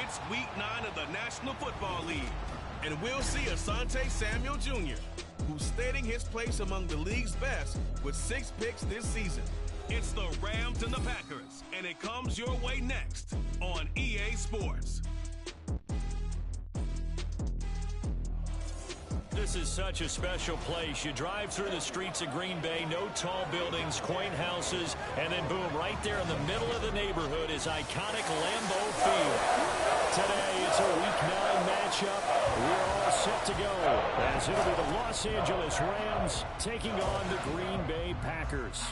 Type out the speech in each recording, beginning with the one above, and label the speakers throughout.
Speaker 1: It's Week 9 of the National Football League. And we'll see Asante Samuel Jr., who's stating his place among the league's best with 6 picks this season. It's the Rams and the Packers, and it comes your way next on EA Sports.
Speaker 2: This is such a special place. You drive through the streets of Green Bay, no tall buildings, quaint houses, and then boom, right there in the middle of the neighborhood is iconic Lambeau Field. Today, it's a Week 9 matchup. We're all set to go as it'll be the Los Angeles Rams taking on the Green Bay Packers.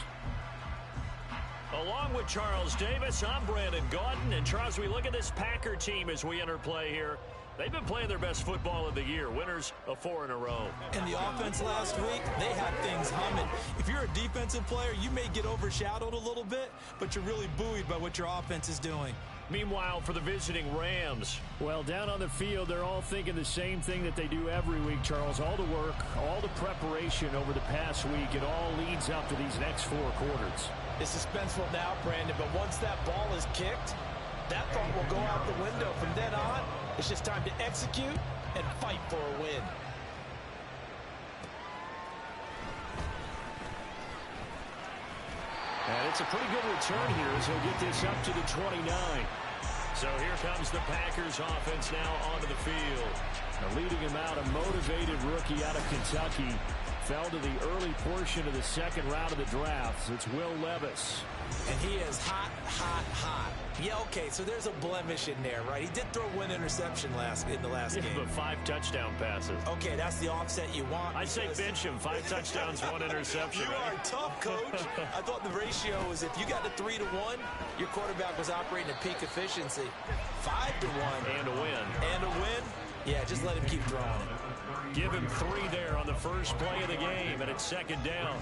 Speaker 2: Along with Charles Davis, I'm Brandon Gaudin. And Charles, we look at this Packer team as we enter play here. They've been playing their best football of the year, winners of 4 in a row.
Speaker 3: And the offense last week, they had things humming. If you're a defensive player, you may get overshadowed a little bit, but you're really buoyed by what your offense is doing.
Speaker 2: Meanwhile, for the visiting Rams, well, down on the field, they're all thinking the same thing that they do every week, Charles. All the work, all the preparation over the past week, it all leads up to these next 4 quarters.
Speaker 3: It's suspenseful now, Brandon, but once that ball is kicked, that thought will go out the window. From then on, it's just time to execute and fight for a win.
Speaker 2: And it's a pretty good return here as he'll get this up to the 29. So here comes the Packers offense now onto the field. Now leading him out, a motivated rookie out of Kentucky. Fell to the early portion of the second round of the draft. It's Will Levis.
Speaker 3: And he is hot, hot, hot. Yeah, okay, so there's a blemish in there, right? He did throw one interception in the last game.
Speaker 2: But 5 touchdown passes.
Speaker 3: Okay, that's the offset you want.
Speaker 2: I'd say bench him. 5 touchdowns, 1 interception.
Speaker 3: You are tough, Coach. I thought the ratio was if you got to 3 to 1, your quarterback was operating at peak efficiency. 5 to 1.
Speaker 2: And a win.
Speaker 3: And a win? Yeah, just let him keep throwing.
Speaker 2: Give him 3 there on the first play of the game, and it's second down.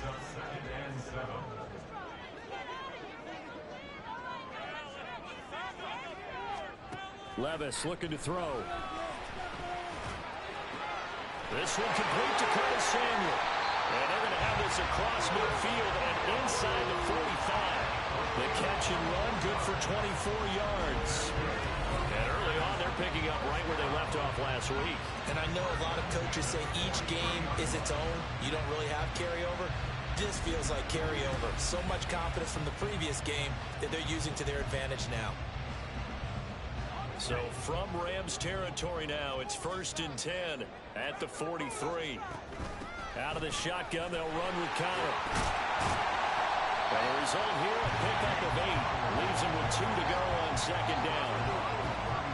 Speaker 2: Levis looking to throw. This one complete to Curtis Samuel. And they're going to have this across midfield and inside the 45. The catch and run, good for 24 yards. And early on, they're picking up right where they left off last week.
Speaker 3: And I know a lot of coaches say each game is its own. You don't really have carryover. This feels like carryover. So much confidence from the previous game that they're using to their advantage now.
Speaker 2: So from Rams territory now, it's 1st and 10 at the 43. Out of the shotgun, they'll run with Connor. And the result here, a pickup of 8. Leaves him with 2 to go on second down.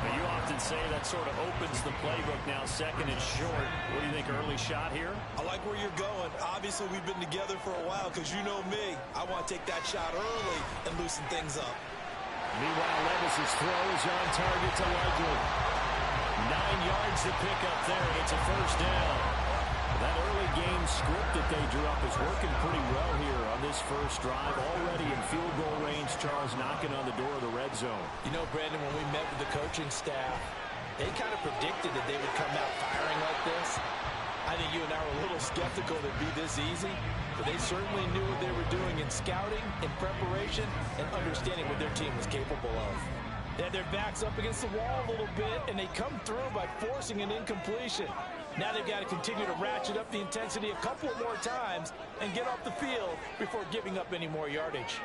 Speaker 2: But you often say that sort of opens the playbook now, second and short. What do you think, early shot here?
Speaker 3: I like where you're going. Obviously, we've been together for a while because you know me. I want to take that shot early and loosen things up.
Speaker 2: Meanwhile, Levis's throw is on target to Likely. 9 yards to pick up there, and it's a first down. That early game script that they drew up is working pretty well here on this first drive. Already in field goal range, Charles knocking on the door of the red zone.
Speaker 3: You know, Brandon, when we met with the coaching staff, they kind of predicted that they would come out firing like this. I think you and I were a little skeptical that it'd be this easy, but they certainly knew what they were doing in scouting, in preparation, and understanding what their team was capable of. They had their backs up against the wall a little bit, and they come through by forcing an incompletion. Now they've got to continue to ratchet up the intensity a couple of more times and get off the field before giving up any more yardage.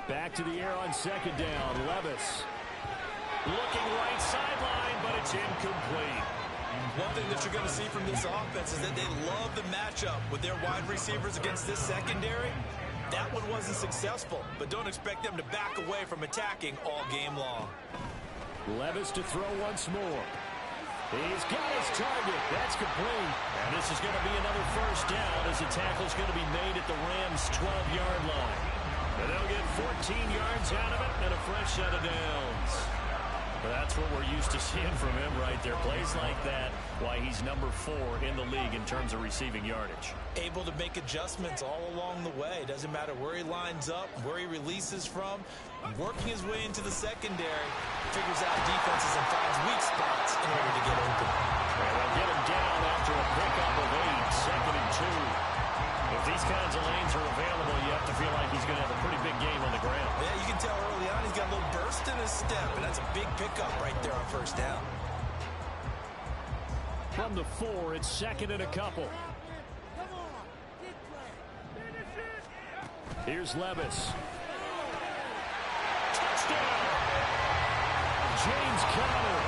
Speaker 2: Back to the air on second down. Levis looking right sideline, but it's incomplete.
Speaker 3: One thing that you're going to see from this offense is that they love the matchup with their wide receivers against this secondary. That one wasn't successful, but don't expect them to back away from attacking all game long.
Speaker 2: Levis to throw once more. He's got his target. That's complete. And this is going to be another first down as the tackle's going to be made at the Rams' 12-yard line. And they'll get 14 yards out of it and a fresh set of downs. But that's what we're used to seeing from him right there. Plays like that, why he's number 4 in the league in terms of receiving yardage.
Speaker 3: Able to make adjustments all along the way. Doesn't matter where he lines up, where he releases from. Working his way into the secondary, figures out defenses and finds weak spots in order to get open.
Speaker 2: And they'll get him down after a pickup of 8, 2nd and 2. If these kinds of lanes are
Speaker 3: step, and that's a big pickup right there on first down.
Speaker 2: From the 4, it's second and a couple. Here's Levis. Touchdown! James Conner,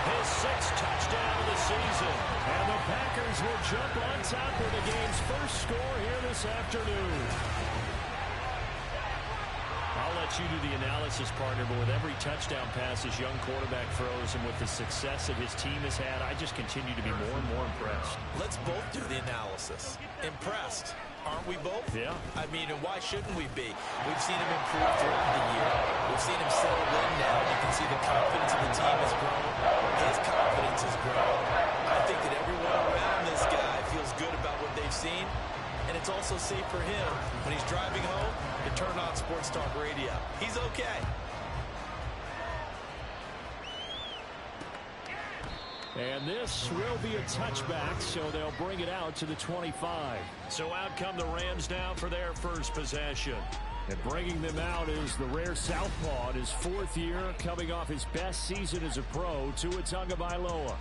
Speaker 2: his 6th touchdown of the season. And the Packers will jump on top of the game's first score here this afternoon. I'll let you do the analysis, partner, but with every touchdown pass his young quarterback throws and with the success that his team has had, I just continue to be more and more impressed.
Speaker 3: Let's both do the analysis. Impressed. Aren't we both?
Speaker 2: Yeah.
Speaker 3: I mean, and why shouldn't we be? We've seen him improve throughout the year. We've seen him settle in now. You can see the confidence of the team has grown. His confidence has grown. I think that everyone around this guy feels good about what they've seen. And it's also safe for him when he's driving home to turn on Sports Talk Radio. He's okay.
Speaker 2: And this will be a touchback, so they'll bring it out to the 25. So out come the Rams now for their first possession. And bringing them out is the rare southpaw in his 4th year, coming off his best season as a pro, Tua Tagovailoa.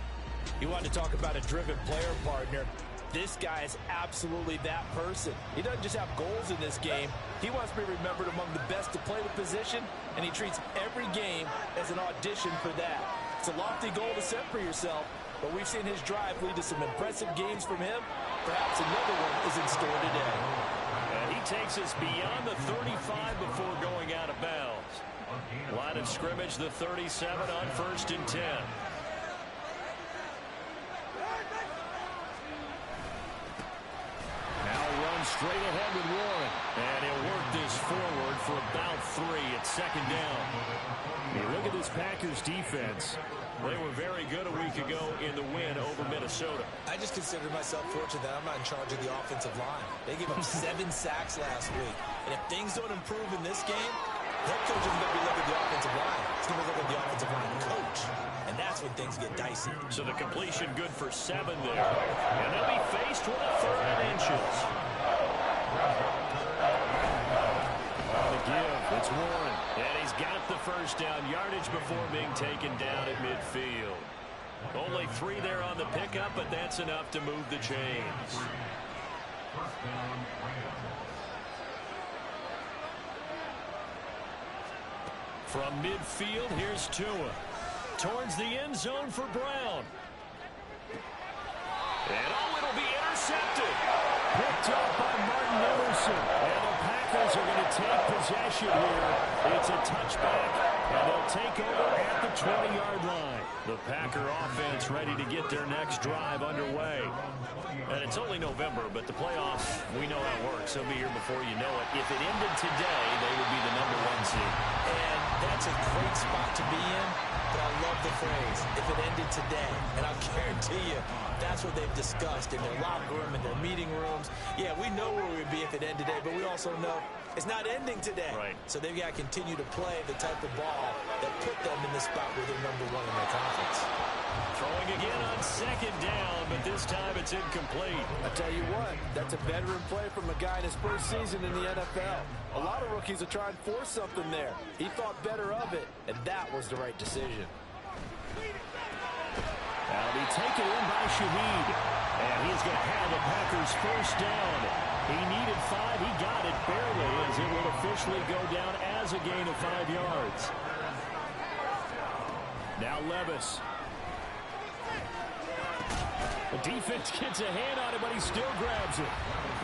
Speaker 3: You want to talk about a driven player, partner. This guy is absolutely that person. He doesn't just have goals in this game. He wants to be remembered among the best to play the position, and he treats every game as an audition for that. It's a lofty goal to set for yourself, but we've seen his drive lead to some impressive games from him. Perhaps another one is in store today.
Speaker 2: And he takes us beyond the 35 before going out of bounds. Line of scrimmage, the 37 on 1st and 10. Straight ahead with Warren. And he'll work this forward for about 3 at 2nd down. You look at this Packers defense. They were very good a week ago in the win over Minnesota.
Speaker 3: I just consider myself fortunate that I'm not in charge of the offensive line. They gave up 7 sacks last week. And if things don't improve in this game, head coach isn't going to be looking at the offensive line. He's going to be looking at the offensive line coach. And that's when things get dicey.
Speaker 2: So the completion good for 7 there. And they'll be faced with a 3rd and inches. On the give, it's Warren. And he's got the first down yardage before being taken down at midfield. Only 3 there on the pickup, but that's enough to move the chains. From midfield, here's Tua. Towards the end zone for Brown. And it'll be intercepted. Picked up by Martin Emerson. And the Packers are going to take possession here. It's a touchback, and they'll take over at the 20-yard line. The Packer offense ready to get their next drive underway. And it's only November, but the playoffs, we know how it works. They'll be here before you know it. If it ended today, they would be the #1 seed.
Speaker 3: And that's a great spot to be in. But I love the phrase, if it ended today. And I'll guarantee you, that's what they've discussed in their locker room, in their meeting rooms. Yeah, we know where we would be if it ended today, but we also know it's not ending today.
Speaker 2: Right.
Speaker 3: So they've got to continue to play the type of ball that put them in the spot where they're #1 in their conference.
Speaker 2: Throwing again on 2nd down, but this time it's incomplete.
Speaker 3: I tell you what, that's a veteran play from a guy in his first season in the NFL. A lot of rookies are trying to force something there. He thought better of it, and that was the right decision.
Speaker 2: That'll be taken in by Shaheed. And he's going to have the Packers first down. He needed 5. He got it barely as it will officially go down as a gain of 5 yards. Now Levis. The defense gets a hand on it, but he still grabs it.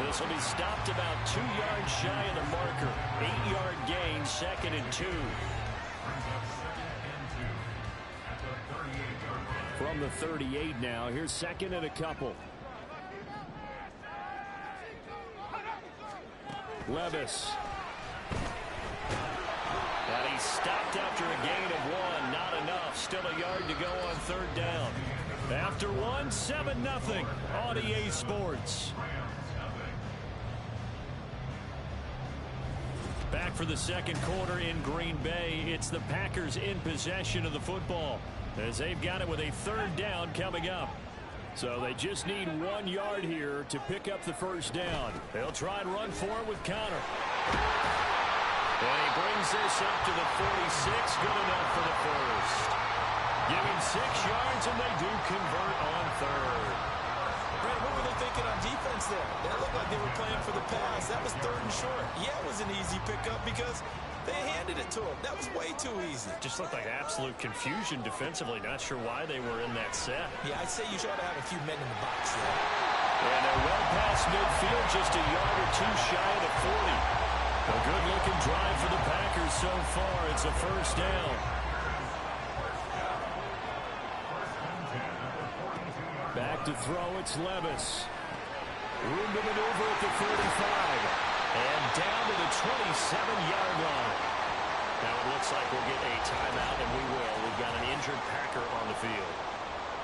Speaker 2: This will be stopped about 2 yards shy of the marker. 8-yard gain, 2nd and 2. From the 38 now, here's 2nd and a couple. Levis. And he's stopped after a gain of 1. Not enough. Still a yard to go on 3rd down. After 1, 7-0 on EA Sports. Back for the 2nd quarter in Green Bay. It's the Packers in possession of the football as they've got it with a 3rd down coming up. So they just need 1 yard here to pick up the first down. They'll try and run for it with Conner. And he brings this up to the 46. Good enough for the first. Give him 6 yards, and they do convert on third.
Speaker 3: Brad, what were they thinking on defense there? That looked like they were playing for the pass. That was 3rd and short. Yeah, it was an easy pickup because they handed it to him. That was way too easy.
Speaker 2: Just looked like absolute confusion defensively. Not sure why they were in that set.
Speaker 3: Yeah, I'd say you should have a few men in the box there.
Speaker 2: And they're well past midfield, just a yard or two shy of the 40. A good-looking drive for the Packers so far. It's a first down. Back to throw, it's Levis. Room to maneuver at the 35. And down to the 27-yard line. Now it looks like we'll get a timeout, and we will. We've got an injured Packer on the field.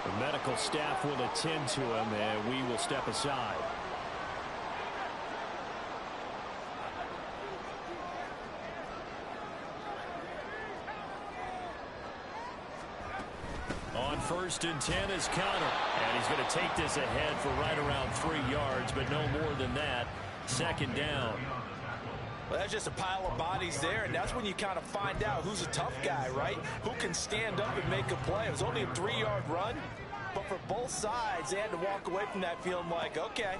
Speaker 2: The medical staff will attend to him, and we will step aside. On 1st and 10 is Connor. And he's going to take this ahead for right around 3 yards, but no more than that. 2nd down.
Speaker 3: Well, that's just a pile of bodies there, and that's when you kind of find out who's a tough guy, right? Who can stand up and make a play. It was only a 3-yard run, but for both sides, they had to walk away from that feeling like, okay,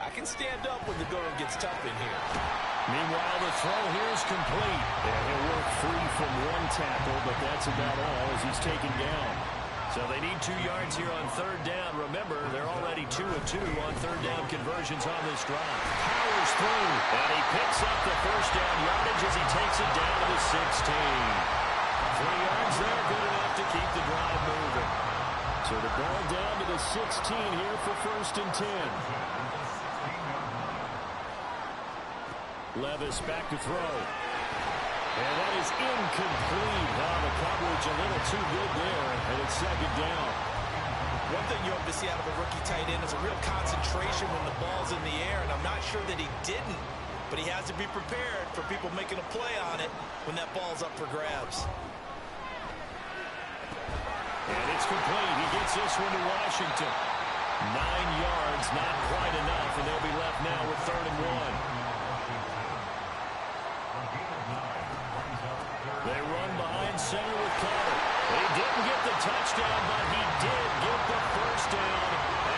Speaker 3: I can stand up when the going gets tough in here.
Speaker 2: Meanwhile, the throw here is complete. And he'll work free from 1 tackle, but that's about all as he's taken down. So they need 2 yards here on 3rd down. Remember, they're already 2 of 2 on 3rd down conversions on this drive. Powers through, and he picks up the 1st down yardage as he takes it down to the 16. 3 yards there, good enough to keep the drive moving. So the ball down to the 16 here for 1st and 10. Levis back to throw. And that is incomplete. The coverage a little too good there, and it's 2nd down.
Speaker 3: One thing you hope to see out of a rookie tight end is a real concentration when the ball's in the air, and I'm not sure that he didn't, but he has to be prepared for people making a play on it when that ball's up for grabs.
Speaker 2: And it's complete. He gets this one to Washington. 9 yards, not quite enough, and they'll be left now with 3rd and 1. They run behind center with Connor. He didn't get the touchdown, but he did get the 1st down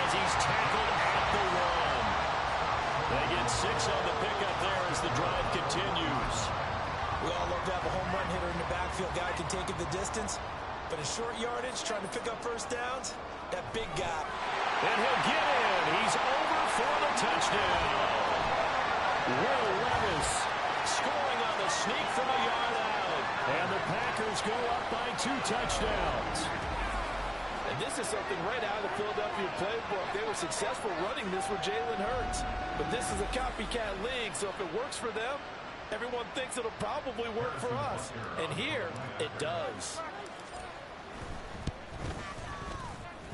Speaker 2: as he's tackled at the 1. They get 6 on the pickup there as the drive continues.
Speaker 3: We all love to have a home run hitter in the backfield. Guy can take it the distance, but in short yardage, trying to pick up 1st downs, that big guy.
Speaker 2: And he'll get in. He's over for the touchdown. Will Levis scoring on the sneak from a yard out. And the Packers go up by 2 touchdowns.
Speaker 3: And this is something right out of the Philadelphia playbook. They were successful running this with Jalen Hurts. But this is a copycat league, so if it works for them, everyone thinks it'll probably work for us. And here, it does.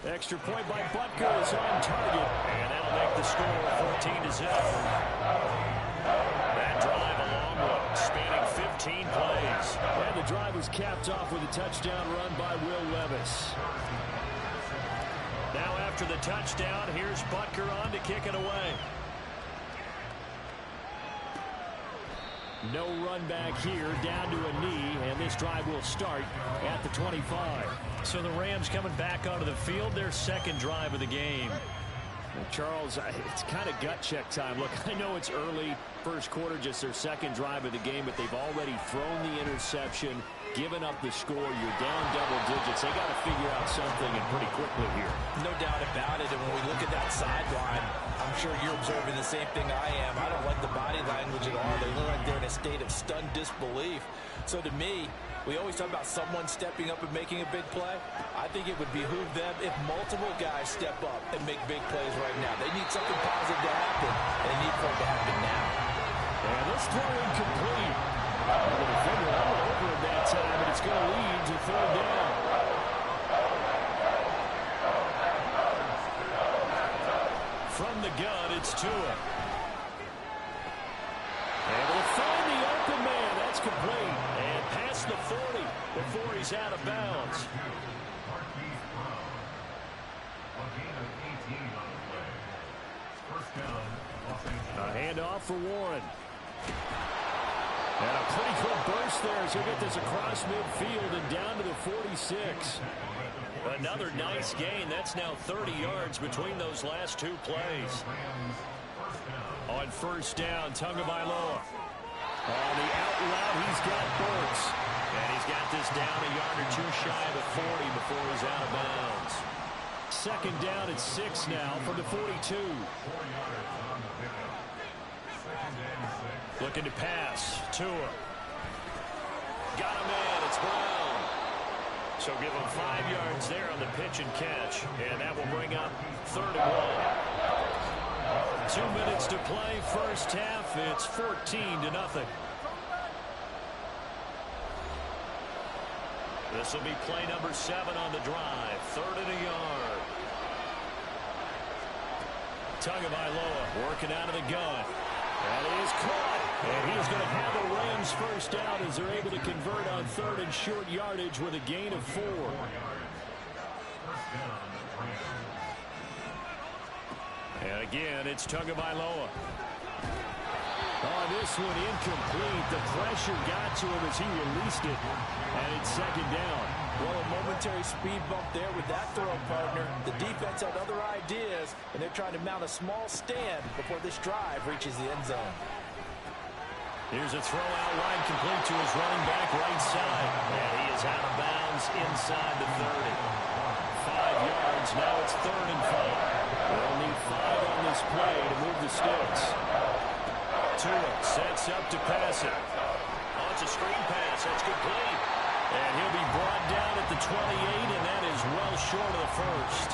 Speaker 2: Extra point by Butker is on target. And that'll make the score 14-0. That drive a long one, spanning 15 plays. And the drive was capped off with a touchdown run by Will Levis. Now after the touchdown, here's Butker on to kick it away. No run back here, down to a knee, and this drive will start at the 25. So the Rams coming back onto the field, their 2nd drive of the game. Well, Charles, it's kind of gut check time. Look, I know it's early, 1st quarter, just their 2nd drive of the game, but they've already thrown the interception, given up the score. You're down double digits. They got to figure out something, and pretty quickly here.
Speaker 3: No doubt about it, and when we look at that sideline, I'm sure you're observing the same thing I am. I don't like the body language at all. They look like they're in a state of stunned disbelief. So to me, we always talk about someone stepping up and making a big play. I think it would behoove them if multiple guys step up and make big plays right now. They need something positive to happen, and they need for it to happen now.
Speaker 2: And this throw incomplete. The defender all over it that time, and it's going to lead to 3rd down. From the gun, it's Tua. And we'll find the open man. That's complete. And past the 40 before he's out of bounds. A handoff for Warren. And a pretty good burst there as he'll get this across midfield and down to the 46. Another nice gain. That's now 30 yards between those last two plays. On first down, Tagovailoa. On the out route, he's got Burks. And he's got this down a yard or two shy of the 40 before he's out of bounds. Second down at 6 now from the 42. Looking to pass. Tua. Got him in. It's Brown. So give him 5 yards there on the pitch and catch. And that will bring up 3rd and 1. 2 minutes to play. First half. It's 14-0. This will be play number 7 on the drive. 3rd and a yard. Tagovailoa working out of the gun. And he is caught. And he is going to have the Rams first down as they're able to convert on 3rd and short yardage with a gain of 4. And again, it's Tagovailoa. Oh, this one incomplete. The pressure got to him as he released it. And it's 2nd down.
Speaker 3: Well, a momentary speed bump there with that throw, partner. The defense had other ideas, and they're trying to mount a small stand before this drive reaches the end zone.
Speaker 2: Here's a throw out wide, complete to his running back right side. And he is out of bounds inside the 30. 5 yards. Now it's 3rd and 5. They'll need 5 on this play to move the sticks. Tua sets up to pass it. Oh, it's a screen pass. That's complete. And he'll be brought down at the 28, and that is well short of the first.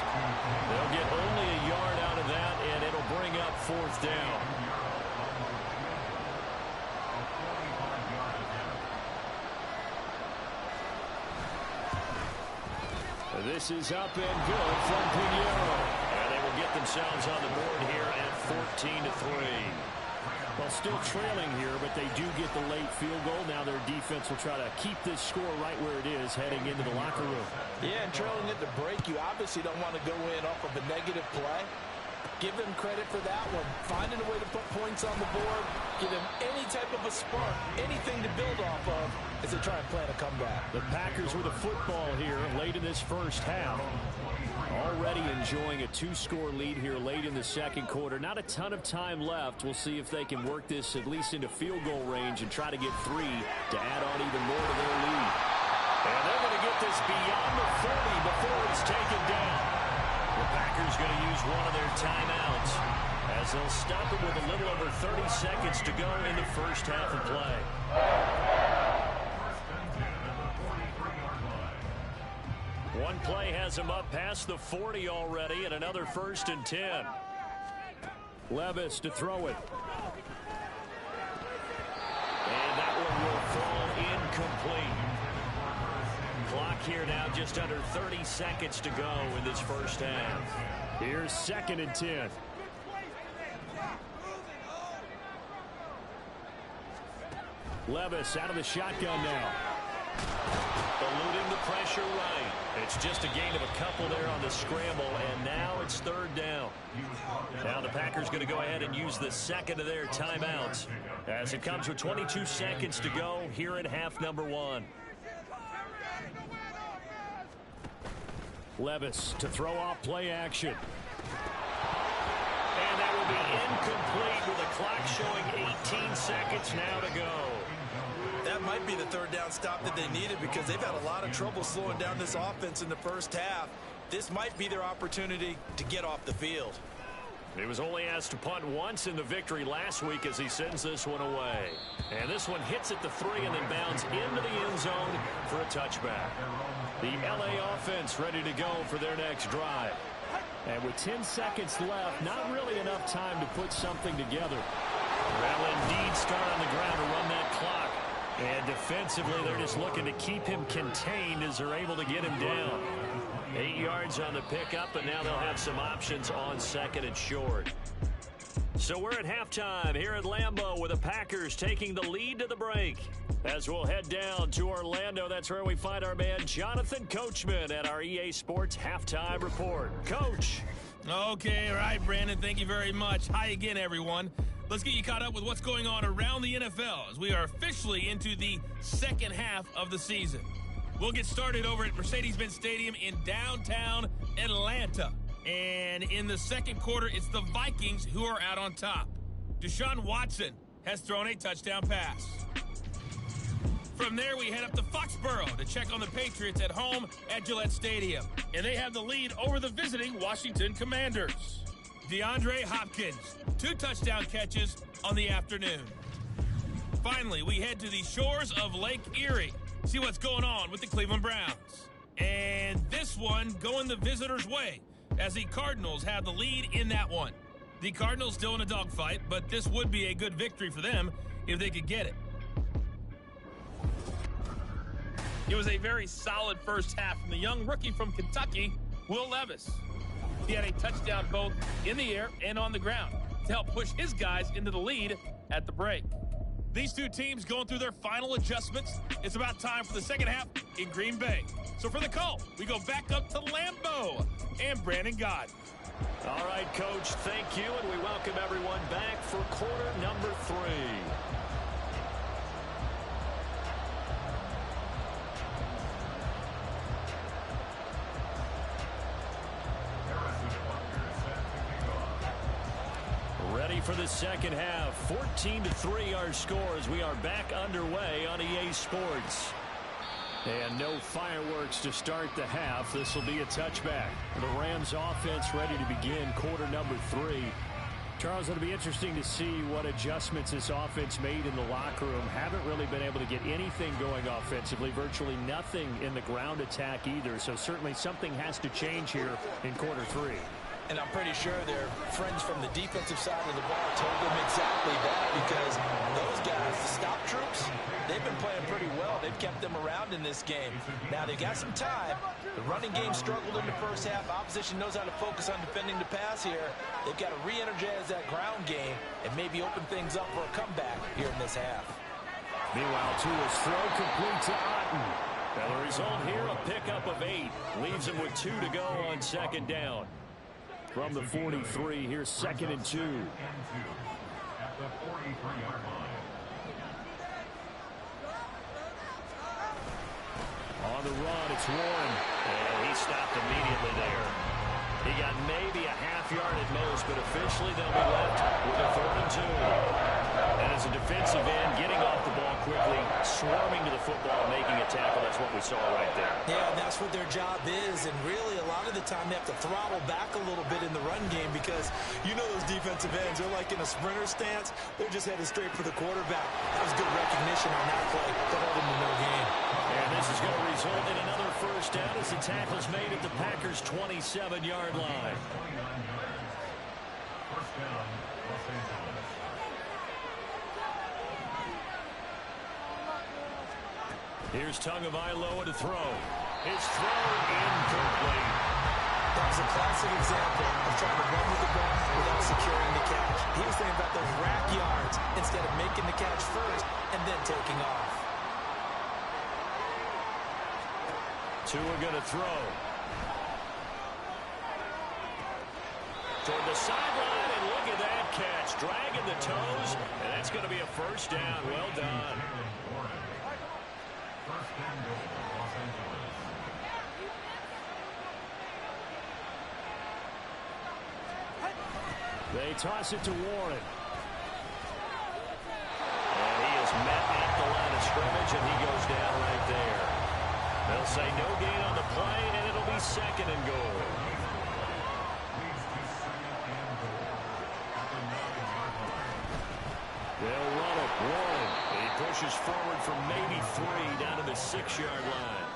Speaker 2: They'll get only a yard out of that, and it'll bring up 4th down. This is up and good from Pinheiro. And they will get themselves on the board here at 14-3. Well, still trailing here, but they do get the late field goal. Now their defense will try to keep this score right where it is heading into the locker room. Yeah, and trailing at the break, you obviously don't want to go in off of a negative play. Give them credit for that one. Finding a way to put points on the board. Give them any type of a spark, anything to build off of as they try and plan a comeback. The Packers with a football here late in this first half. Already enjoying a 2-score lead here late in the second quarter. Not a ton of time left. We'll see if they can work this at least into field goal range and try to get 3 to add on even more to their lead. And they're going to get this beyond the 30 before it's taken down. The Packers going to use one of their timeouts as they'll stop it with a little over 30 seconds to go in the first half of play. One play has him up past the 40 already, and another 1st and 10. Levis to throw it. And that one will fall incomplete. Clock here now just under 30 seconds to go in this first half. Here's 2nd and 10. Levis out of the shotgun now. Eluding the pressure right. It's just a gain of a couple there on the scramble, and now it's 3rd down. Now the Packers going to go ahead and use the 2nd of their timeouts as it comes with 22 seconds to go here at half number 1. Levis to throw off play action. And that will be incomplete with the clock showing 18 seconds now to go. That might be the 3rd down stop that they needed because they've had a lot of trouble slowing down this offense in the first half. This might be their opportunity to get off the field. He was only asked to punt once in the victory last week as he sends this one away. And this one hits at the 3 and then bounds into the end zone for a touchback. The LA offense ready to go for their next drive. And with 10 seconds left, not really enough time to put something together. They'll indeed start on the ground to run that clock. And defensively, they're just looking to keep him contained as they're able to get him down. 8 yards on the pickup, and now they'll have some options on 2nd and short. So we're at halftime here at Lambeau with the Packers taking the lead to the break. As we'll head down to Orlando, that's where we find our man Jonathan Coachman at our EA Sports Halftime Report. Coach.
Speaker 4: Okay, all right, Brandon, thank you very much. Hi again, everyone.
Speaker 1: Let's get you caught up with what's going on around the NFL as we are officially into the second half of the season. We'll get started over at Mercedes-Benz Stadium in downtown Atlanta. And in the second quarter, it's the Vikings who are out on top. Deshaun Watson has thrown a touchdown pass. From there, we head up to Foxborough to check on the Patriots at home at Gillette Stadium. And they have the lead over the visiting Washington Commanders. DeAndre Hopkins, 2 touchdown catches on the afternoon. Finally, we head to the shores of Lake Erie. See what's going on with the Cleveland Browns. And this one going the visitors' way as the Cardinals have the lead in that one. The Cardinals still in a dogfight, but this would be a good victory for them if they could get it. It was a very solid first half from the young rookie from Kentucky, Will Levis. He had a touchdown both in the air and on the ground to help push his guys into the lead at the break. These two teams going through their final adjustments. It's about time for the second half in Green Bay. So for the call, we go back up to Lambeau and Brandon Gott.
Speaker 2: All right, Coach, thank you, and we welcome everyone back for quarter number 3. Ready for the second half. 14-3 our score as we are back underway on EA Sports. And no fireworks to start the half. This will be a touchback. The Rams offense ready to begin quarter number 3. Charles, it'll be interesting to see what adjustments this offense made in the locker room. Haven't really been able to get anything going offensively. Virtually nothing in the ground attack either. So certainly something has to change here in quarter 3.
Speaker 3: And I'm pretty sure their friends from the defensive side of the ball told them exactly that, because those guys, the stop troops, they've been playing pretty well. They've kept them around in this game. Now, they've got some time. The running game struggled in the first half. Opposition knows how to focus on defending the pass here. They've got to re-energize that ground game and maybe open things up for a comeback here in this half.
Speaker 2: Meanwhile, Tua's throw complete to Otten. And the result here, a pickup of 8. Leaves him with 2 to go on second down. From the 43, here's 2nd and 2.
Speaker 4: At the 43-yard line.
Speaker 2: On the run, it's Warren. And he stopped immediately there. He got maybe a half yard at most, but officially they'll be left with a 3rd and 2. And as a defensive end, getting off the ball quickly, swarming to the football, making a tackle. That's what we saw right there.
Speaker 3: Yeah, and that's what their job is. And really, a lot of the time, they have to throttle back a little bit in the run game, because you know those defensive ends, they're like in a sprinter stance. They're just headed straight for the quarterback. That was good recognition on that play to hold him to no gain.
Speaker 2: And this is going to result in another first down as the tackle's made at the Packers' 27-yard line.
Speaker 4: First down, Los Angeles.
Speaker 2: Here's Tagovailoa to throw. His throw incomplete.
Speaker 3: That was a classic example of trying to run with the ball without securing the catch. He was thinking about those rack yards instead of making the catch first and then taking off.
Speaker 2: Tua going to throw. Toward the sideline, and look at that catch. Dragging the toes, and that's going to be a first down. Well done.
Speaker 4: First and goal, Los Angeles.
Speaker 2: They toss it to Warren. And he is met at the line of scrimmage, and he goes down right there. They'll say no gain on the play, and it'll be 2nd and goal. They'll run it. Warren. He pushes forward from maybe 3 down to the 6-yard line.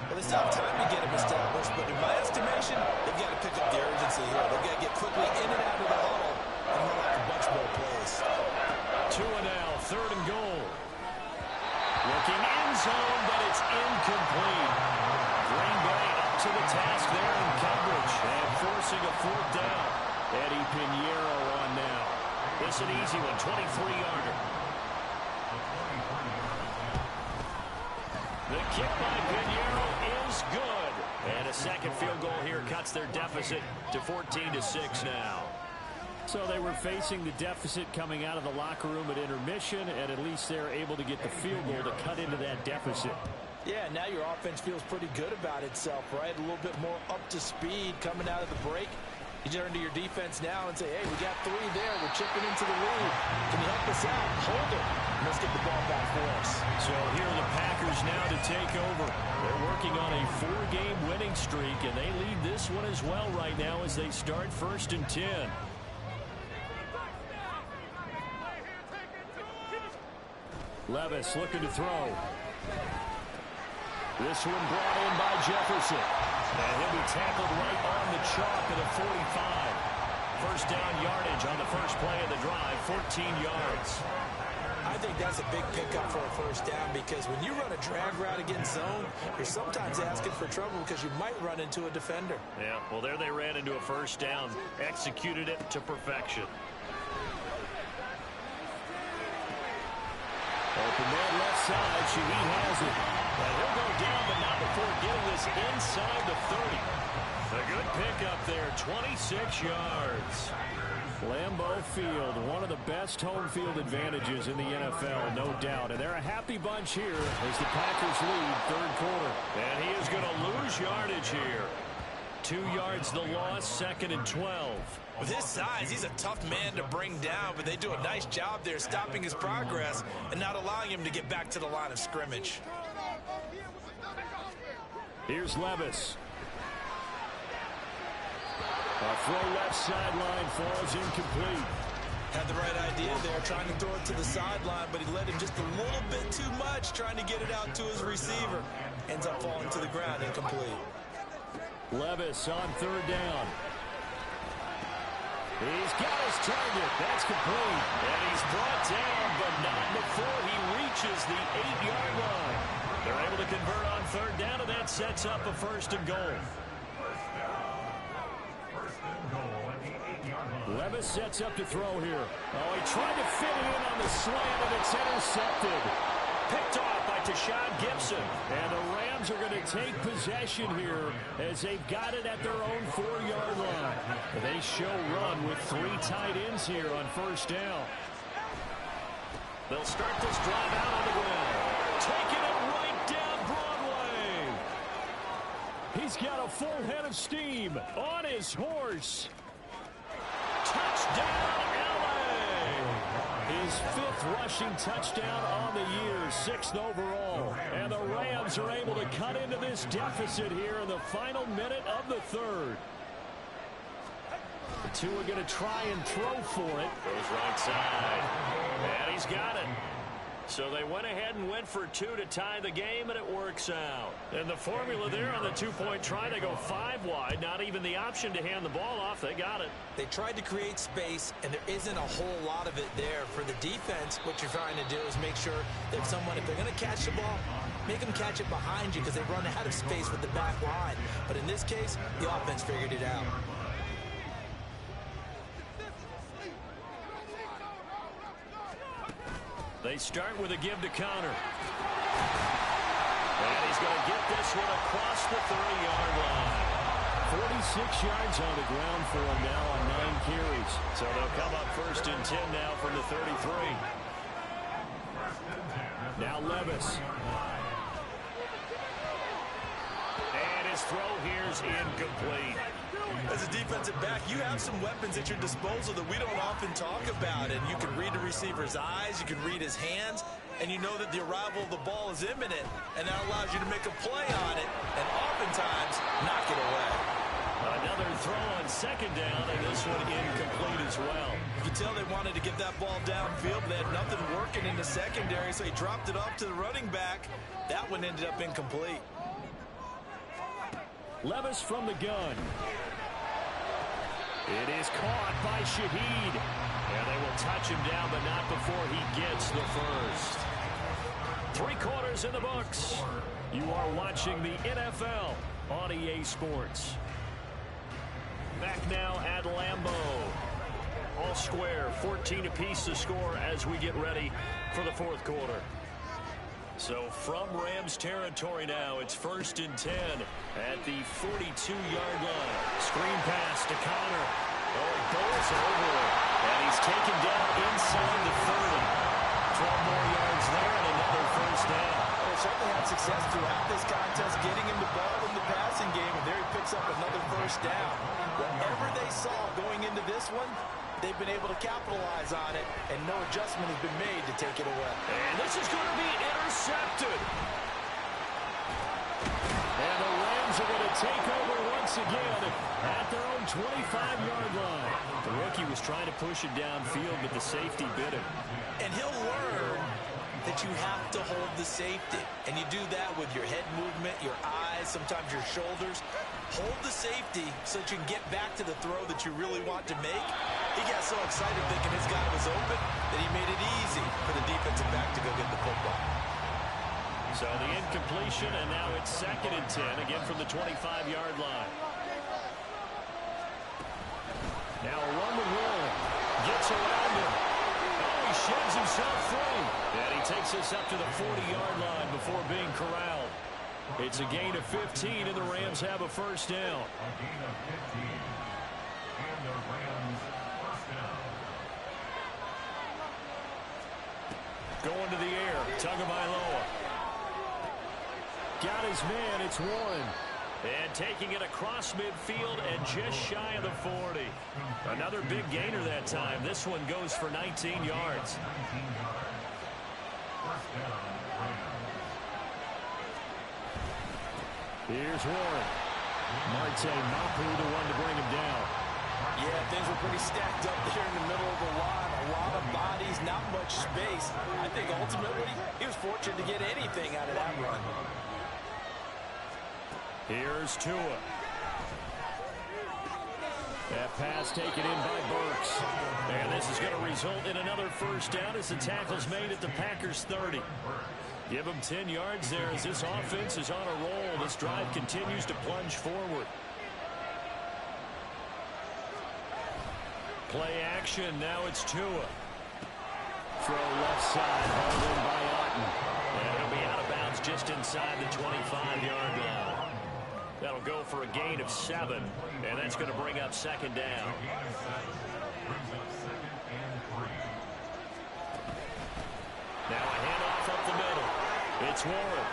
Speaker 3: Well, it's not time to get him established, but in my estimation, they've got to pick up the urgency here. They've got to get quickly in and out of the huddle and run out a bunch more plays.
Speaker 2: Tua now, 3rd and goal. Looking end zone, but it's incomplete. Green Bay up to the task there in coverage and forcing a 4th down. Eddie Pinheiro on now. This an easy one, 23-yarder. The kick by Pinheiro is good. And a second field goal here cuts their deficit to 14-6 now. So they were facing the deficit coming out of the locker room at intermission, and at least they're able to get the field goal to cut into that deficit.
Speaker 3: Yeah, now your offense feels pretty good about itself, right? A little bit more up to speed coming out of the break. You turn to your defense now and say, hey, we got 3 there. We're chipping into the lead. Can you help us out? Hold it. Let's get the ball back for us.
Speaker 2: So here are the Packers now to take over. They're working on a 4-game winning streak, and they lead this one as well right now as they start 1st and 10. Levis looking to throw. This one brought in by Jefferson. And he'll be tackled right on the chalk at a 45. First down yardage on the first play of the drive, 14 yards.
Speaker 3: I think that's a big pickup for a first down because when you run a drag route against zone, you're sometimes asking for trouble because you might run into a defender.
Speaker 2: Yeah, well, there they ran into a first down, executed it to perfection. Open man left side, Shaheed has it. And he'll go down, but not before getting this inside the 30. A good pickup there, 26 yards. Lambeau Field, one of the best home field advantages in the NFL, no doubt. And they're a happy bunch here as the Packers lead 3rd quarter. And he is going to lose yardage here. 2 yards the loss, 2nd and 12.
Speaker 3: With his size, he's a tough man to bring down, but they do a nice job there stopping his progress and not allowing him to get back to the line of scrimmage.
Speaker 2: Here's Levis. A throw left sideline falls incomplete.
Speaker 3: Had the right idea there, trying to throw it to the sideline, but he let him just a little bit too much, trying to get it out to his receiver. Ends up falling to the ground, incomplete.
Speaker 2: Levis on 3rd down. He's got his target. That's complete. And he's brought down, but not before he reaches the 8-yard line. They're able to convert on 3rd down, and that sets up a 1st and goal. Levis sets up to throw here. Oh, he tried to fit it in on the slant, and it's intercepted. Picked off by Tashawn Gibson. And the Rams are going to take possession here as they've got it at their own 4-yard line. They show run with 3 tight ends here on 1st down. They'll start this drive out on the ground. Taking it right down Broadway. He's got a full head of steam on his horse. Touchdown, L.A. His 5th rushing touchdown on the year, 6th overall. And the Rams are able to cut into this deficit here in the final minute of the 3rd. The two are going to try and throw for it. Goes right side. And he's got it. So they went ahead and went for 2 to tie the game, and it works out. And the formula there on the 2-point try, they go 5 wide. Not even the option to hand the ball off. They got it.
Speaker 3: They tried to create space, and there isn't a whole lot of it there. For the defense, what you're trying to do is make sure that if they're going to catch the ball, make them catch it behind you because they run out of space with the back line. But in this case, the offense figured it out.
Speaker 2: They start with a give to counter. And he's going to get this one across the 30-yard line. 46 yards on the ground for him now on 9 carries. So they'll come up 1st and 10 now from the 33. Now Levis. And his throw here's incomplete.
Speaker 3: As a defensive back, you have some weapons at your disposal that we don't often talk about. And you can read the receiver's eyes, you can read his hands, and you know that the arrival of the ball is imminent. And that allows you to make a play on it and oftentimes knock it away.
Speaker 2: Another throw on 2nd down, and this one incomplete as well.
Speaker 3: You can tell they wanted to get that ball downfield. They had nothing working in the secondary, so he dropped it off to the running back. That one ended up incomplete.
Speaker 2: Levis from the gun. It is caught by Shaheed. And they will touch him down, but not before he gets the 1st. 3 quarters in the books. You are watching the NFL on EA Sports. Back now at Lambeau. All square, 14 apiece to score as we get ready for the 4th quarter. So from Rams territory now, it's 1st and 10 at the 42-yard line. Screen pass to Connor. Oh, he goes over it. And he's taken down inside the 30. 12 more yards there and another first down.
Speaker 3: They certainly had success throughout this contest getting him the ball in the passing game, and there he picks up another first down. Whatever they saw going into this one, they've been able to capitalize on it, and no adjustment has been made to take it away.
Speaker 2: And this is going to be intercepted. And the Rams are going to take over once again at their own 25-yard line. The rookie was trying to push it downfield, but the safety bit him.
Speaker 3: And he'll learn that you have to hold the safety. And you do that with your head movement, your eyes, sometimes your shoulders. Hold the safety so that you can get back to the throw that you really want to make. He got so excited thinking his guy was open that he made it easy for the defensive back to go get the football.
Speaker 2: So the incompletion, and now it's 2nd and 10, again from the 25-yard line. Now a run with Warren. Gets around him. Oh, he sheds himself free. And he takes us up to the 40-yard line before being corralled. It's a gain of 15, and the Rams have a first down.
Speaker 4: A gain of 15. And the Rams first down.
Speaker 2: Going to the air. Tagovailoa. Got his man. It's Warren. And taking it across midfield and just shy of the 40. Another big gainer that time. This one goes for 19 yards.
Speaker 4: 19 yards. First down, Rams.
Speaker 2: Here's Warren. Marte Mapu, the one to bring him down.
Speaker 3: Yeah, things were pretty stacked up there in the middle of the line. A lot of bodies, not much space. I think ultimately he was fortunate to get anything out of that run.
Speaker 2: Here's Tua. That pass taken in by Burks. And this is going to result in another first down as the tackle's made at the Packers' 30. Give them 10 yards there as this offense is on a roll. This drive continues to plunge forward. Play action. Now it's Tua. Throw left side. Hauled in by Otten. And it'll be out of bounds just inside the 25-yard line. That'll go for a gain of 7. And that's going to bring up 2nd down.
Speaker 4: Gain of 7. Brings up 2nd and 3.
Speaker 2: Now a handoff up the middle. It's Warren.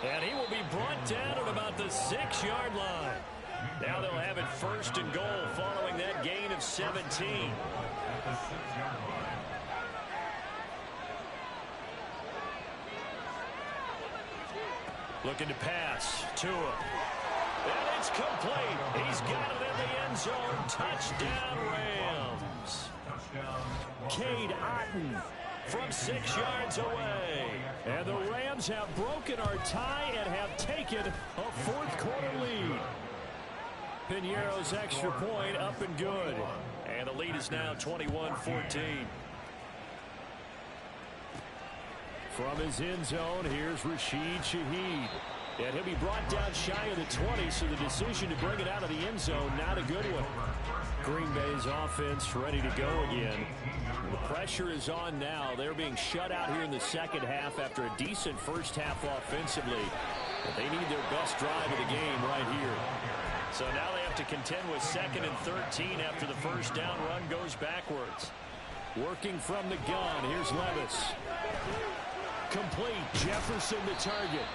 Speaker 2: And he will be brought down at about the 6-yard line. Now they'll have it 1st and goal following that gain of 17.
Speaker 4: At the 6-yard line.
Speaker 2: Looking to pass. Tua. And it's complete. He's got it in the end zone. Touchdown, Rams.
Speaker 4: Touchdown.
Speaker 2: Cade Otten from 6 yards away. And the Rams have broken our tie and have taken a 4th quarter lead. Piñeiro's extra point up and good. And the lead is now 21-14. From his end zone, here's Rashid Shaheed. And he'll be brought down shy of the 20, so the decision to bring it out of the end zone, not a good one. Green Bay's offense ready to go again. The pressure is on now. They're being shut out here in the second half after a decent first half offensively. But they need their best drive of the game right here. So now they have to contend with 2nd and 13 after the first down run goes backwards. Working from the gun, here's Levis. Complete. Jefferson the target.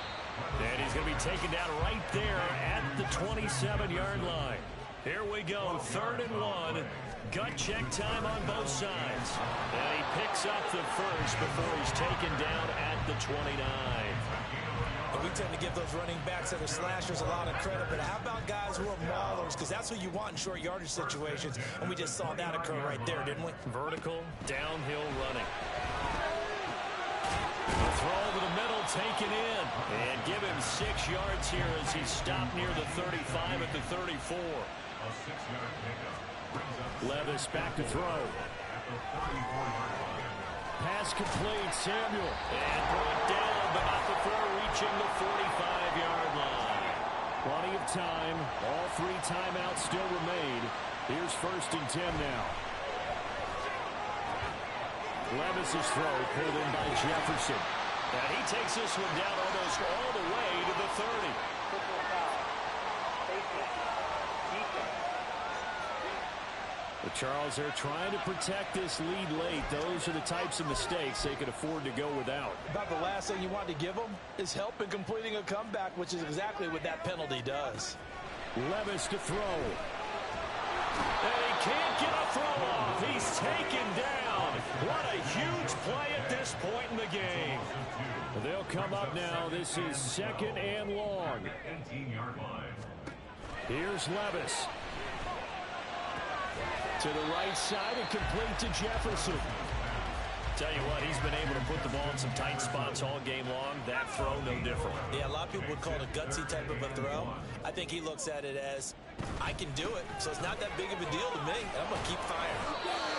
Speaker 2: And he's going to be taken down right there at the 27-yard line. Here we go, 3rd and 1. Gut check time on both sides. And he picks up the first before he's taken down at the 29.
Speaker 3: And we tend to give those running backs that are slashers a lot of credit, but how about guys who are maulers? Because that's what you want in short yardage situations, and we just saw that occur right there, didn't we?
Speaker 2: Vertical, downhill running. The throw over the middle, taken in. And give him 6 yards here as he's stopped near the 35 at the 34.
Speaker 4: A 6-yard pickup. Brings up
Speaker 2: Levis back to throw.
Speaker 4: at the 34-yard line.
Speaker 2: Pass complete, Samuel. And brought down, but not before reaching the 45-yard line. Plenty of time. All 3 timeouts still remain. Here's 1st and 10 now. Levis's throw pulled in by Jefferson. And he takes this one down almost all the way to the 30. But Charles, they're trying to protect this lead late. Those are the types of mistakes they could afford to go without.
Speaker 3: About the last thing you want to give them is help in completing a comeback, which is exactly what that penalty does.
Speaker 2: Levis to throw. And he can't get a throw off. He's taken down. What a huge play at this point in the game. They'll come up now. This is 2nd and long.
Speaker 4: 18-yard line.
Speaker 2: Here's Levis. To the right side and complete to Jefferson. Tell you what, he's been able to put the ball in some tight spots all game long. That throw, no different.
Speaker 3: Yeah, a lot of people would call it a gutsy type of a throw. I think he looks at it as, I can do it, so it's not that big of a deal to me, and I'm going to keep firing.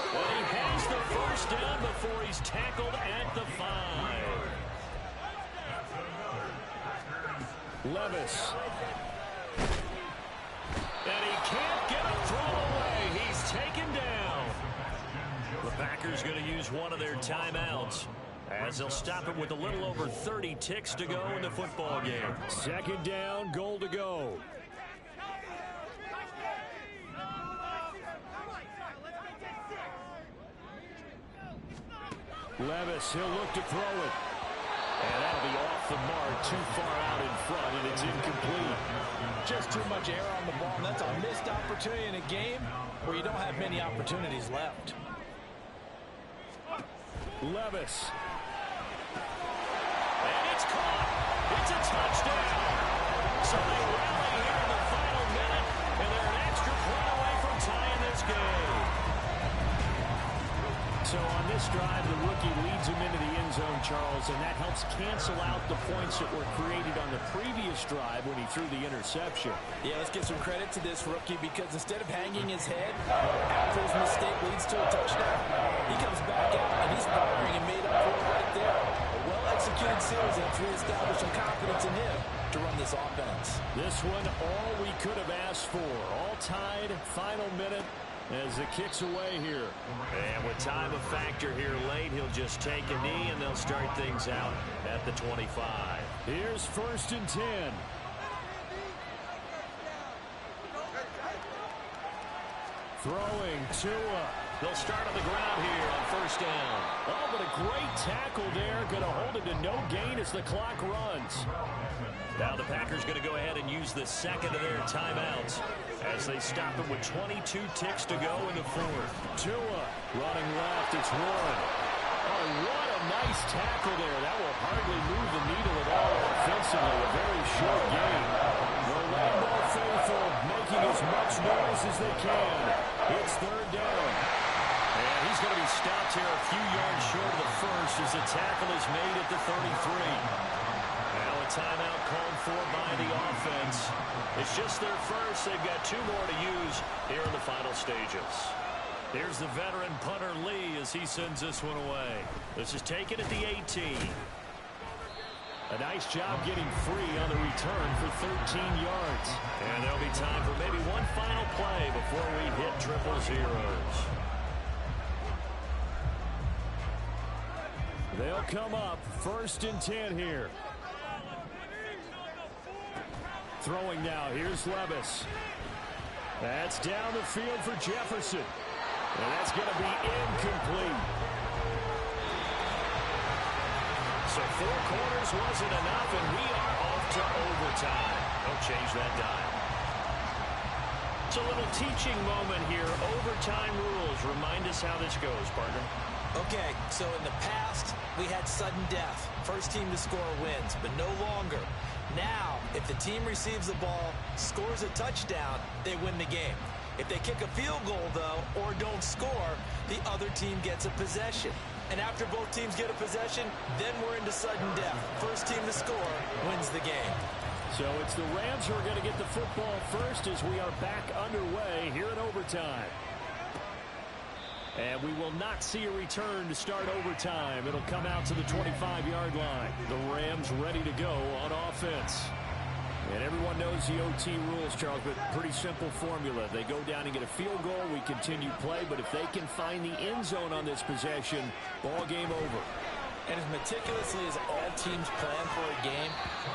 Speaker 2: Well, he has the first down before he's tackled at the 5. Levis. And he can't get a throw away. He's taken down. The Packers going to use one of their timeouts as they'll stop it with a little over 30 ticks to go in the football game. 2nd down, goal to go. Levis, he'll look to throw it. And that'll be off the mark, too far out in front, and it's incomplete.
Speaker 3: Just too much air on the ball, and that's a missed opportunity in a game where you don't have many opportunities left.
Speaker 2: Levis. And it's caught. It's a touchdown. So they rally here in the final minute, and they're an extra point away from tying this game. So on this drive, the rookie leads him into the end zone, Charles, and that helps cancel out the points that were created on the previous drive when he threw the interception.
Speaker 3: Yeah, let's give some credit to this rookie because instead of hanging his head after his mistake leads to a touchdown, he comes back out and he's firing and made up for it right there. A well-executed series that's reestablishing confidence in him to run this offense.
Speaker 2: This one, all we could have asked for. All tied, final minute. As it kicks away here. And with time a factor here late, he'll just take a knee and they'll start things out at the 25. Here's 1st and 10. Throwing Tua. They'll start on the ground here on 1st down. Oh, but a great tackle there. Going to hold him to no gain as the clock runs. Now the Packers going to go ahead and use the 2nd of their timeouts as they stop it with 22 ticks to go in the 4th. Tua running left. It's Warren. Oh, what a nice tackle there. That will hardly move the needle at all offensively. A very short game. The Lambeau faithful making as much noise as they can. It's 3rd down. And he's going to be stopped here a few yards short of the first as the tackle is made at the 33. Now a timeout called for by the offense. It's just their first. They've got 2 more to use here in the final stages. Here's the veteran punter Lee as he sends this one away. This is taken at the 18. A nice job getting free on the return for 13 yards. And there'll be time for maybe one final play before we hit triple zeros. They'll come up 1st and 10 here. Throwing now. Here's Levis. That's down the field for Jefferson. And that's going to be incomplete. So 4 quarters wasn't enough, and we are off to overtime. Don't change that dial. It's a little teaching moment here. Overtime rules. Remind us how this goes, partner.
Speaker 3: Okay, so in the past, we had sudden death. First team to score wins, but no longer. Now, if the team receives the ball, scores a touchdown, they win the game. If they kick a field goal, though, or don't score, the other team gets a possession. And after both teams get a possession, then we're into sudden death. First team to score wins the game.
Speaker 2: So it's the Rams who are going to get the football first as we are back underway here in overtime. And we will not see a return to start overtime. It'll come out to the 25-yard line. The Rams ready to go on offense. And everyone knows the OT rules, Charles, but pretty simple formula. They go down and get a field goal, we continue play, but if they can find the end zone on this possession, ball game over.
Speaker 3: And as meticulously as all teams plan for a game,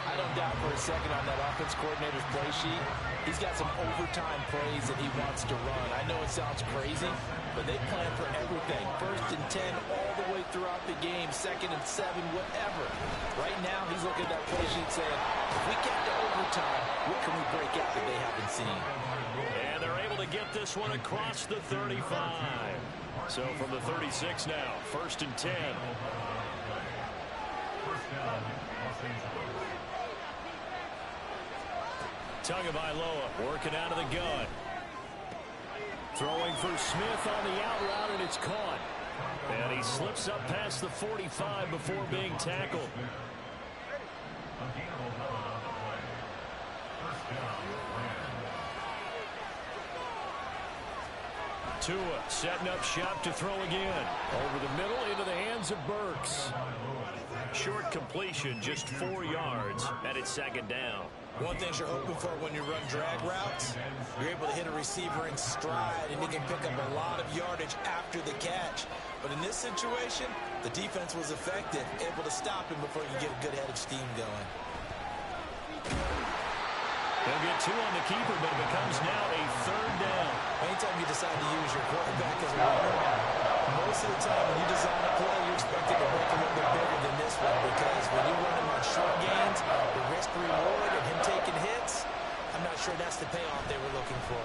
Speaker 3: I don't doubt for a second on that offense coordinator's play sheet, he's got some overtime plays that he wants to run. I know it sounds crazy, but they plan for everything. 1st and 10 all the way throughout the game, 2nd and 7, whatever. Right now, he's looking at that play sheet saying, if we get to overtime, what can we break out that they haven't seen?
Speaker 2: And they're able to get this one across the 35. So from the 36 now, 1st and 10. Tagovailoa working out of the gun. Throwing for Smith on the out route, and it's caught. And he slips up past the 45 before being tackled. Tua setting up shop to throw again. Over the middle into the hands of Burks. Short completion, just 4 yards, and it's 2nd down.
Speaker 3: One thing you're hoping for when you run drag routes, you're able to hit a receiver in stride, and he can pick up a lot of yardage after the catch. But in this situation, the defense was effective, able to stop him before you get a good head of steam going.
Speaker 2: They'll get 2 on the keeper, but it becomes now a 3rd down.
Speaker 3: Anytime you decide to use your quarterback as a runner, most of the time when you design a play, you're expecting to break a little bit bigger than this one, because when you run him on short gains, the risk-reward of him taking hits, I'm not sure that's the payoff they were looking for.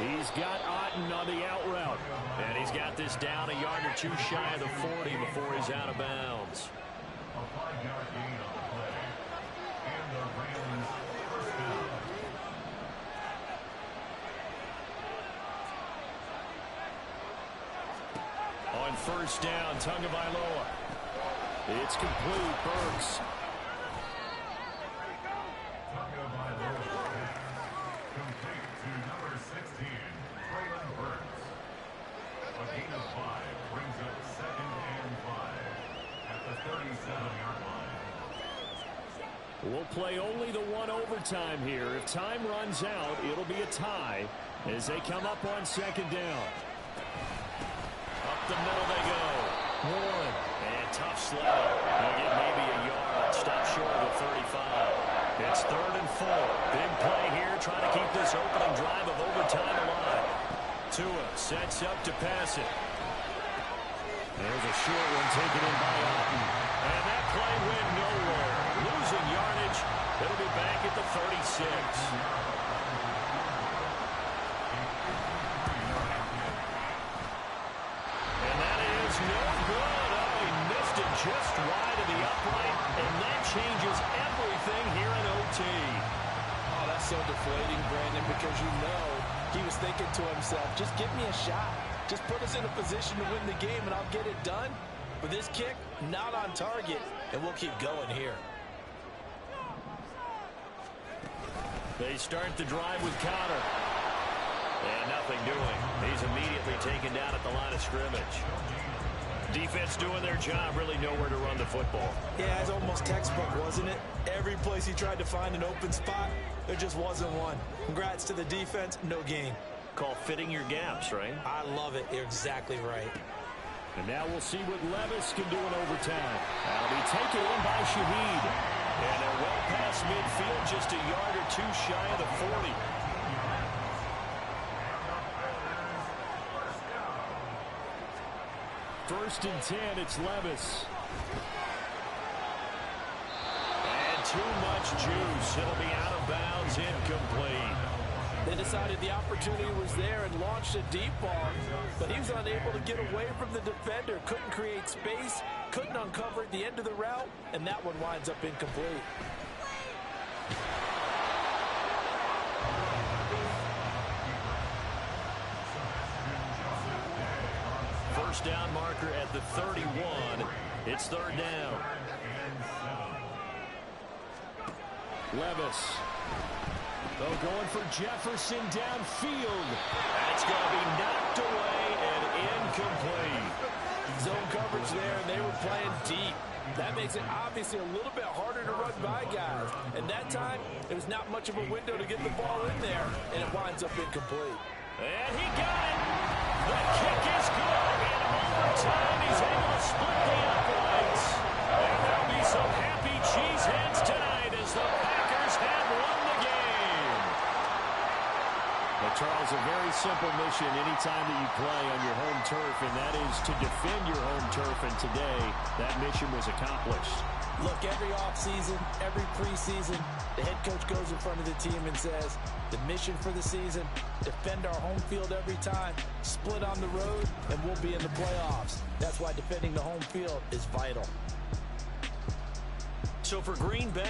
Speaker 2: He's got Otten on the out route, and he's got this down a yard or 2 shy of the 40 before he's out of bounds.
Speaker 4: A 5-yard gain on the play. And the Rams first down.
Speaker 2: On 1st down, Tagovailoa. It's complete. Burks.
Speaker 4: Tagovailoa complete to number 16, Traylon Burks. A gain of 5 brings up 2nd and 5 at the 37-yard line.
Speaker 2: We'll play only the 1 overtime here. If time runs out, it'll be a tie as they come up on 2nd down. Up the middle they go. Warren. And tough sled. They'll get maybe a yard. Stop short of the 35. It's 3rd and 4. Big play here, trying to keep this opening drive of overtime alive. Tua sets up to pass it. There's a short one taken in by Otten. And that play went nowhere. Losing yardage. It'll be back at the 36. No good. Oh, he missed it just wide of the upright, and that changes everything here in OT.
Speaker 3: Oh, that's so deflating, Brandon, because you know he was thinking to himself, just give me a shot. Just put us in a position to win the game, and I'll get it done. But this kick, not on target, and we'll keep going here.
Speaker 2: They start the drive with Conner. And nothing doing. He's immediately taken down at the line of scrimmage. Defense doing their job, really nowhere to run the football.
Speaker 3: Yeah, it's almost textbook, wasn't it? Every place he tried to find an open spot, there just wasn't one. Congrats to the defense, no gain.
Speaker 2: Called fitting your gaps, right?
Speaker 3: I love it. You're exactly right.
Speaker 2: And now we'll see what Levis can do in overtime. That'll be taken in by Shaheed. And they're well past midfield, just a yard or 2 shy of the 40. First and 10, it's Levis. And too much juice. It'll be out of bounds, incomplete.
Speaker 3: They decided the opportunity was there and launched a deep ball, but he was unable to get away from the defender. Couldn't create space, couldn't uncover at the end of the route, and that one winds up incomplete.
Speaker 2: First down marker at the 31. It's 3rd down. Levis. They're going for Jefferson downfield. That's going to be knocked away and incomplete.
Speaker 3: Zone coverage there, and they were playing deep. That makes it obviously a little bit harder to run by guys. And that time, it was not much of a window to get the ball in there, and it winds up incomplete.
Speaker 2: And he got it. The kick is good, and overtime. He's able to split the uprights. And there'll be some happy cheeseheads tonight as the Packers have won the game. Well, Charles, a very simple mission anytime that you play on your home turf, and that is to defend your home turf. And today, that mission was accomplished.
Speaker 3: Look, every offseason, every preseason, the head coach goes in front of the team and says, the mission for the season, defend our home field every time, split on the road, and we'll be in the playoffs. That's why defending the home field is vital.
Speaker 2: So for Green Bay,